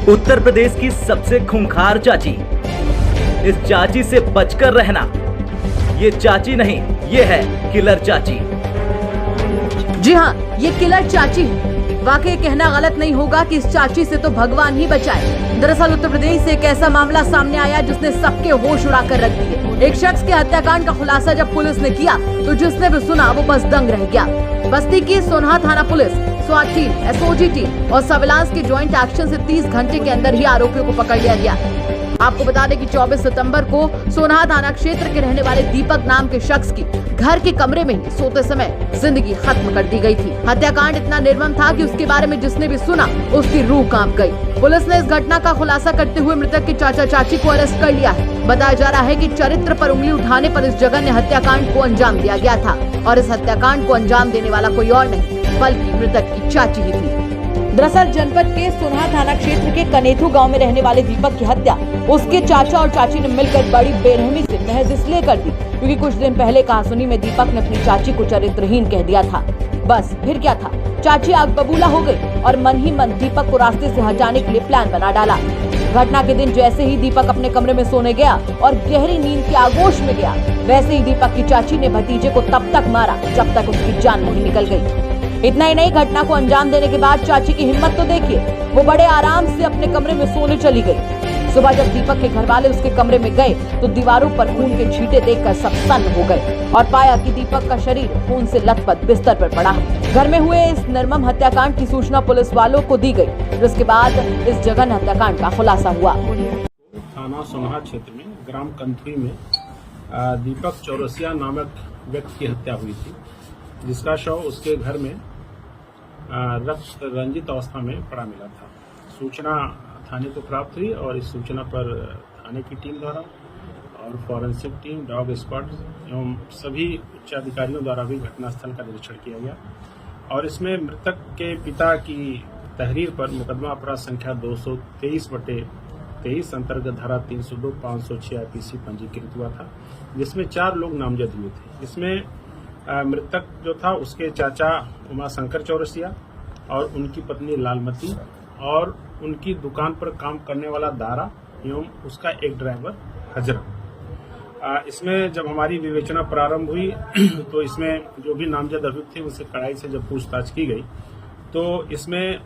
उत्तर प्रदेश की सबसे खूंखार चाची। इस चाची से बचकर रहना। ये चाची नहीं, ये है किलर चाची। जी हाँ, ये किलर चाची है। वाकई कहना गलत नहीं होगा कि इस चाची से तो भगवान ही बचाए। दरअसल उत्तर प्रदेश से एक ऐसा मामला सामने आया जिसने सबके होश उड़ा कर रख दिए। एक शख्स के हत्याकांड का खुलासा जब पुलिस ने किया तो जिसने भी सुना वो बस दंग रह गया। बस्ती की सोनहा थाना पुलिस, स्वाट टीम, एसओजी टीम और सर्विलांस के ज्वाइंट एक्शन से 30 घंटे के अंदर ही आरोपियों को पकड़ लिया गया। आपको बता दें कि 24 सितंबर को सोनहा थाना क्षेत्र के रहने वाले दीपक नाम के शख्स की घर के कमरे में ही सोते समय जिंदगी खत्म कर दी गई थी। हत्याकांड इतना निर्मम था कि उसके बारे में जिसने भी सुना उसकी रूह कांप गई। पुलिस ने इस घटना का खुलासा करते हुए मृतक के चाचा चाची को अरेस्ट कर लिया है। बताया जा रहा है कि चरित्र पर उंगली उठाने पर इस जघन्य हत्याकांड को अंजाम दिया गया था और इस हत्याकांड को अंजाम देने वाला कोई और नहीं बल्कि मृतक की चाची ही थी। दरअसल जनपद के सोनहा थाना क्षेत्र के कनेथू गांव में रहने वाले दीपक की हत्या उसके चाचा और चाची ने मिलकर बड़ी बेरहमी से महज इसलिए कर दी क्योंकि कुछ दिन पहले कहासुनी में दीपक ने अपनी चाची को चरित्रहीन कह दिया था। बस फिर क्या था, चाची आग बबूला हो गई और मन ही मन दीपक को रास्ते से हटाने के लिए प्लान बना डाला। घटना के दिन जैसे ही दीपक अपने कमरे में सोने गया और गहरी नींद की आगोश में गया, वैसे ही दीपक की चाची ने भतीजे को तब तक मारा जब तक उसकी जान नहीं निकल गई। इतना ही नहीं, घटना को अंजाम देने के बाद चाची की हिम्मत तो देखिए, वो बड़े आराम से अपने कमरे में सोने चली गई। सुबह जब दीपक के घर वाले उसके कमरे में गए तो दीवारों पर खून के छींटे देखकर सब सन्न हो गए और पाया कि दीपक का शरीर खून से लथपथ बिस्तर पर पड़ा है। घर में हुए इस निर्मम हत्याकांड की सूचना पुलिस वालों को दी गई, जिसके बाद इस जघन्य हत्याकांड का खुलासा हुआ। थाना सोनहा क्षेत्र में ग्राम कंथुई में दीपक चौरसिया नामक व्यक्ति की हत्या हुई थी, जिसका शव उसके घर में रक्त रंजित अवस्था में पड़ा मिला था। सूचना थाने को प्राप्त हुई और इस सूचना पर थाने की टीम द्वारा और फॉरेंसिक टीम, डॉग स्क्वाड एवं सभी उच्च अधिकारियों द्वारा भी घटनास्थल का निरीक्षण किया गया और इसमें मृतक के पिता की तहरीर पर मुकदमा अपराध संख्या 223/23 अंतर्गत धारा 302, 506 IPC पंजीकृत हुआ था, जिसमें 4 लोग नामजद हुए थे। इसमें मृतक जो था उसके चाचा उमाशंकर चौरसिया और उनकी पत्नी लालमती और उनकी दुकान पर काम करने वाला दारा एवं उसका एक ड्राइवर हजरा। इसमें जब हमारी विवेचना प्रारंभ हुई तो इसमें जो भी नामजद अभियुक्त थे उनसे कड़ाई से जब पूछताछ की गई तो इसमें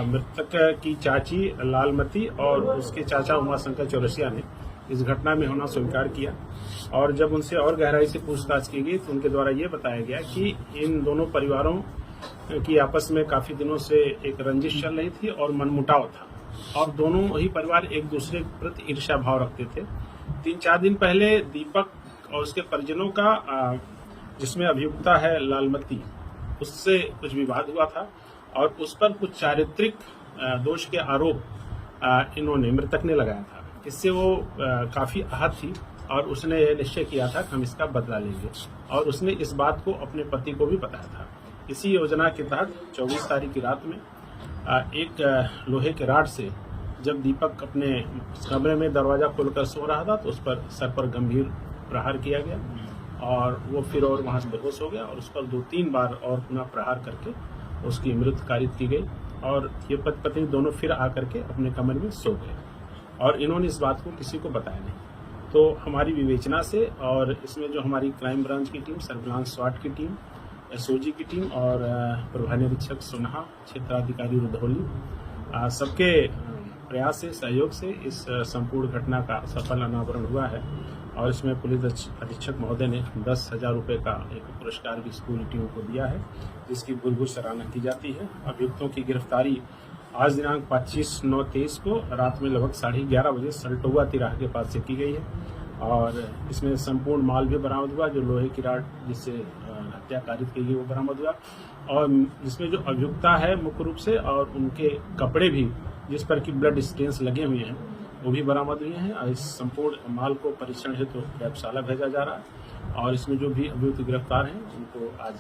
मृतक की चाची लालमती और उसके चाचा उमाशंकर चौरसिया ने इस घटना में होना स्वीकार किया और जब उनसे और गहराई से पूछताछ की गई तो उनके द्वारा ये बताया गया कि इन दोनों परिवारों की आपस में काफी दिनों से एक रंजिश चल रही थी और मनमुटाव था और दोनों ही परिवार एक दूसरे के प्रति ईर्ष्या भाव रखते थे। 3-4 दिन पहले दीपक और उसके परिजनों का जिसमें अभियुक्ता है लालमती, उससे कुछ विवाद हुआ था और उस पर कुछ चारित्रिक दोष के आरोप इन्होंने मृतक ने लगाया था। इससे वो काफी आहत थी और उसने यह निश्चय किया था कि हम इसका बदला लेंगे और उसने इस बात को अपने पति को भी बताया था। इसी योजना के तहत 24 तारीख की रात में एक लोहे के राड से जब दीपक अपने कमरे में दरवाजा खोलकर सो रहा था तो उस पर सर पर गंभीर प्रहार किया गया और वो फिर और वहां से बेहोश हो गया और उस पर 2-3 बार और पुनः प्रहार करके उसकी मृत्यु कारित की गई और ये पति पत्नी दोनों फिर आकर के अपने कमरे में सो गए और इन्होंने इस बात को किसी को बताया नहीं। तो हमारी विवेचना से और इसमें जो हमारी क्राइम ब्रांच की टीम, सर्विलांस स्वाट की टीम, एसओजी की टीम और प्रभारी निरीक्षक सोनहा, क्षेत्राधिकारी रुधौली, सबके प्रयास से, सहयोग से इस संपूर्ण घटना का सफल अनावरण हुआ है और इसमें पुलिस अधीक्षक महोदय ने 10,000 रुपये का एक पुरस्कार भी स्कूल टीम को दिया है, जिसकी भूल सराहना की जाती है। अभियुक्तों की गिरफ्तारी आज दिनांक 25/9/23 को रात में लगभग 11:30 बजे सल्टोवा तिराहा के पास से की गई है और इसमें संपूर्ण माल भी बरामद हुआ, जो लोहे की राड जिससे हत्या कारित की गई वो बरामद हुआ और जिसमें जो अभियुक्ता है मुख्य रूप से और उनके कपड़े भी जिस पर की ब्लड स्टेन्स लगे हुए हैं वो भी बरामद हुए हैं और इस संपूर्ण माल को परीक्षण हेतु प्रयोगशाला भेजा जा रहा है और इसमें जो भी अभियुक्त गिरफ्तार हैं उनको आज